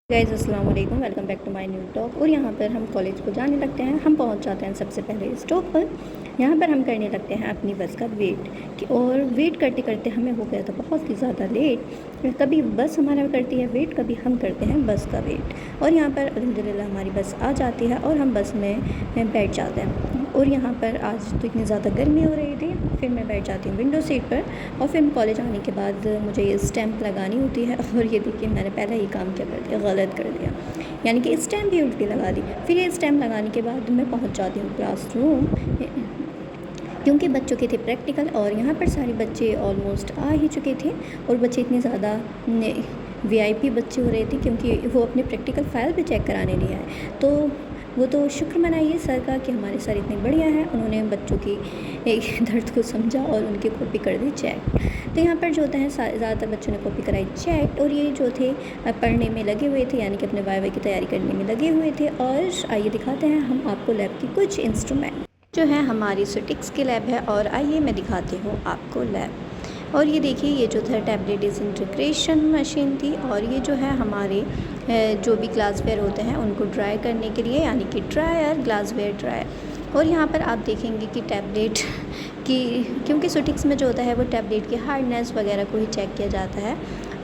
Guys अस्सलाम वालेकुम, welcome back to my new talk. और यहाँ पर हम कॉलेज को जाने लगते हैं। हम पहुँच जाते हैं सबसे पहले स्टॉप पर। यहाँ पर हम करने लगते हैं अपनी बस का वेट और वेट करते करते हमें हो गया था बहुत ही ज़्यादा लेट। कभी बस हमारा करती है वेट, कभी हम करते हैं बस का वेट। और यहाँ पर अल्हम्दुलिल्लाह हमारी बस आ जाती है और हम बस में बैठ जाते हैं। और यहाँ पर आज तो इतनी ज़्यादा गर्मी हो रही थी, फिर मैं बैठ जाती हूँ विंडो सीट पर। और फिर कॉलेज आने के बाद मुझे ये स्टैम्प लगानी होती है। और ये देखिए मैंने पहले ही काम क्या कर दिया, गलत कर दिया, यानी कि स्टैम्प भी उल्टी लगा दी। फिर ये स्टैम्प लगाने के बाद मैं पहुँच जाती हूँ क्लासरूम, क्योंकि बच्चों के थे प्रैक्टिकल। और यहाँ पर सारे बच्चे ऑलमोस्ट आ ही चुके थे और बच्चे इतने ज़्यादा VIP बच्चे हो रहे थे क्योंकि वो अपने प्रैक्टिकल फ़ाइल भी चेक कराने नहीं आए। तो वो तो शुक्र मनाइए सर का कि हमारे सर इतने बढ़िया हैं, उन्होंने बच्चों की दर्द को समझा और उनकी कॉपी कर दी चेक। तो यहाँ पर जो होता है ज़्यादातर बच्चों ने कॉपी कराई चेक, और ये जो थे पढ़ने में लगे हुए थे, यानी कि अपने वाइवा की तैयारी करने में लगे हुए थे। और आइए दिखाते हैं हम आपको लैब की कुछ इंस्ट्रूमेंट जो है हमारी सिटिक्स की लैब है। और आइए मैं दिखाती हूँ आपको लैब। और ये देखिए, ये जो था टैबलेट डिसइंटीग्रेशन मशीन थी। और ये जो है हमारे जो भी ग्लासवेयर होते हैं उनको ड्राई करने के लिए, यानी कि ड्रायर, ग्लासवेयर ड्रायर। और यहाँ पर आप देखेंगे कि टैबलेट की, क्योंकि सिटिक्स में जो होता है वो टैबलेट की हार्डनेस वगैरह को ही चेक किया जाता है।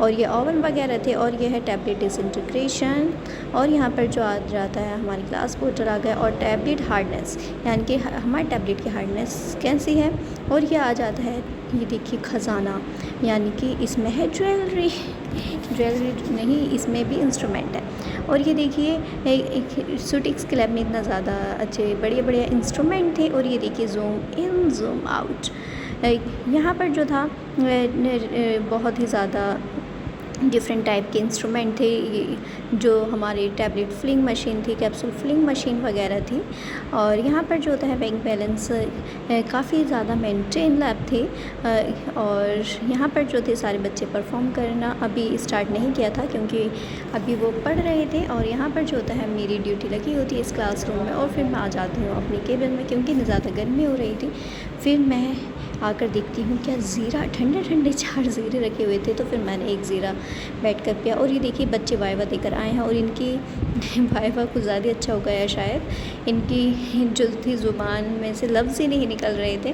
और ये ओवन वगैरह थे। और ये है टैबलेट डिसइंटीग्रेशन। और यहाँ पर जो आ जाता है हमारी ग्लास बोतल आ गया, और टैबलेट हार्डनेस, यानी कि हमारे टैबलेट की हार्डनेस कैसी है। और ये आ जाता है, ये देखिए ख़जाना, यानी कि इसमें है ज्वेलरी नहीं, इसमें भी इंस्ट्रूमेंट है। और ये देखिए सिटिक्स के लैब में इतना ज़्यादा अच्छे बढ़िया इंस्ट्रूमेंट थे। और ये देखिए जूम इन जूम आउट, यहाँ पर जो था बहुत ही ज़्यादा डिफरेंट टाइप के इंस्ट्रूमेंट थे। ये जो हमारी टैबलेट फिलिंग मशीन थी, कैप्सूल फिलिंग मशीन वगैरह थी। और यहाँ पर जो होता है बैंक बैलेंस काफ़ी ज़्यादा मेंटेन लैब थे। और यहाँ पर जो थे सारे बच्चे परफॉर्म करना अभी स्टार्ट नहीं किया था क्योंकि अभी वो पढ़ रहे थे। और यहाँ पर जो होता है मेरी ड्यूटी लगी होती है इस क्लासरूम में, और फिर मैं आ जाती हूँ अपने केबिन में क्योंकि ज़्यादा गर्मी हो रही थी। फिर मैं आकर देखती हूँ क्या ज़ीरा, ठंडे 4 ज़ीरे रखे हुए थे, तो फिर मैंने एक ज़ीरा बैठ कर पिया। और ये देखिए बच्चे वाइवा देकर आए हैं, और इनकी वाइवा कुछ ज़्यादा अच्छा हो गया शायद, इनकी जो थी ज़ुबान में से लफ्ज़ ही नहीं निकल रहे थे।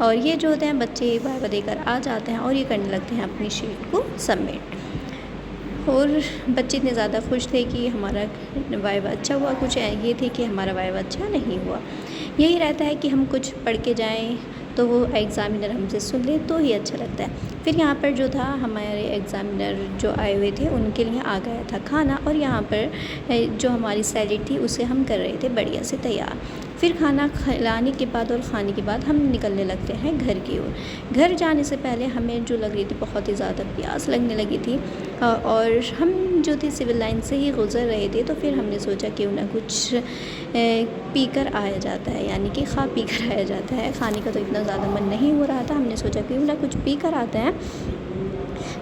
और ये जो होते हैं बच्चे वाइवा देकर आ जाते हैं और ये करने लगते हैं अपनी शीट को सबमिट। और बच्चे इतने ज़्यादा खुश थे कि हमारा वाइवा अच्छा हुआ, कुछ ये थे कि हमारा वाइवा अच्छा नहीं हुआ। यही रहता है कि हम कुछ पढ़ के जाएं तो वो एग्ज़ामिनर हमसे सुन ले तो ही अच्छा लगता है। फिर यहाँ पर जो था हमारे एग्ज़ामिनर जो आए हुए थे उनके लिए आ गया था खाना। और यहाँ पर जो हमारी सैलेड थी उसे हम कर रहे थे बढ़िया से तैयार। फिर खाना खिलाने के बाद और खाने के बाद हम निकलने लगते हैं घर की ओर। घर जाने से पहले हमें जो लग रही थी बहुत ही ज़्यादा प्यास लगने लगी थी। और हम जो थे सिविल लाइन से ही गुज़र रहे थे, तो फिर हमने सोचा क्यों ना कुछ पी कर आया जाता है, यानी कि खा पी कर आया जाता है। खाने का तो इतना ज़्यादा मन नहीं हो रहा था, हमने सोचा क्यों ना कुछ पी कर आते हैं।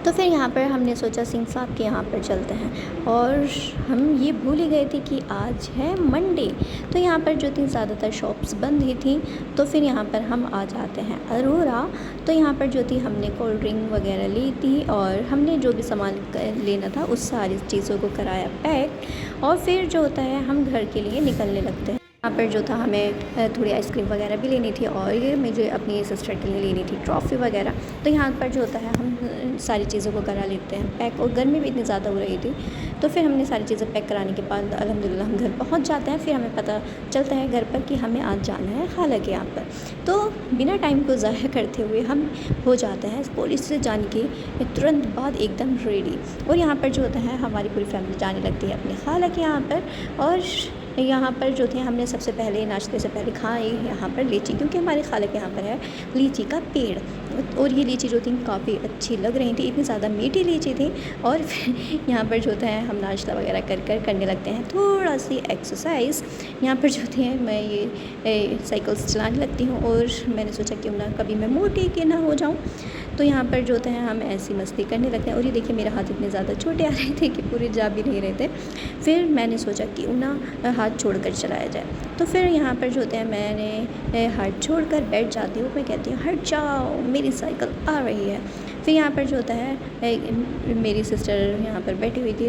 तो फिर यहाँ पर हमने सोचा सिंह साहब के यहाँ पर चलते हैं। और हम ये भूल ही गए थे कि आज है मंडे, तो यहाँ पर जो थी ज़्यादातर शॉप्स बंद ही थी। तो फिर यहाँ पर हम आ जाते हैं अरोरा। तो यहाँ पर जो थी हमने कोल्ड ड्रिंक वगैरह ली थी और हमने जो भी सामान लेना था उस सारी चीज़ों को कराया पैक। और फिर जो होता है हम घर के लिए निकलने लगते हैं। यहाँ पर जो था हमें थोड़ी आइसक्रीम वगैरह भी लेनी थी, और ये मुझे अपनी सिस्टर के लिए लेनी थी ट्रॉफ़ी वगैरह। तो यहाँ पर जो होता है हम सारी चीज़ों को करा लेते हैं पैक। और गर्मी भी इतनी ज़्यादा हो रही थी, तो फिर हमने सारी चीज़ें पैक कराने के बाद अल्हम्दुलिल्लाह हम घर पहुँच जाते हैं। फिर हमें पता चलता है घर पर कि हमें आज जाना है खाला के यहाँ पर। तो बिना टाइम को ज़ाया करते हुए हम हो जाते हैं कॉलेज से जाने के तुरंत बाद एकदम रेडी। और यहाँ पर जो होता है हमारी पूरी फैमिली जाने लगती है अपने खाला के यहाँ पर। और यहाँ पर जो थे हमने सबसे पहले नाश्ते से पहले खाई यहाँ पर लीची, क्योंकि हमारे खाला के यहाँ पर है लीची का पेड़। और ये लीची जो थी काफ़ी अच्छी लग रही थी, इतनी ज़्यादा मीठी लीची थी। और फिर यहाँ पर जो है हम नाश्ता वगैरह कर करने लगते हैं थोड़ा सी एक्सरसाइज। यहाँ पर जो थी मैं ये साइकिल्स चलाने लगती हूँ, और मैंने सोचा क्यों ना कभी मैं मोटी के ना हो जाऊँ। तो यहाँ पर जो होता है हम ऐसी मस्ती करने लगते हैं। और ये देखिए मेरे हाथ इतने ज़्यादा छोटे आ रहे थे कि पूरे जा भी नहीं रहे थे। फिर मैंने सोचा क्यों ना हाथ छोड़कर चलाया जाए। तो फिर यहाँ पर जो होते हैं मैंने हाथ छोड़कर बैठ जाती हूँ। मैं कहती हूँ हट जाओ, मेरी साइकिल आ रही है। फिर यहाँ पर जो होता है मेरी सिस्टर यहाँ पर बैठी हुई थी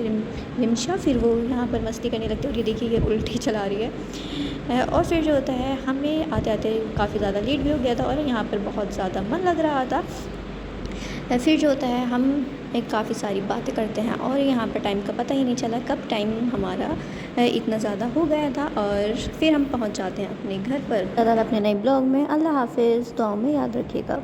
रिमशा, फिर वो यहाँ पर मस्ती करने लगती है और ये देखिए ये उल्टी चला रही है। और फिर जो होता है हमें आते आते काफ़ी ज़्यादा लेट भी हो गया था और यहाँ पर बहुत ज़्यादा मन लग रहा था। फिर जो होता है हम एक काफ़ी सारी बातें करते हैं और यहाँ पर टाइम का पता ही नहीं चला कब टाइम हमारा इतना ज़्यादा हो गया था और फिर हम पहुँच जाते हैं अपने घर पर। ज़्यादा अपने नए ब्लॉग में। अल्लाह हाफ़िज़, दुआओं में याद रखिएगा।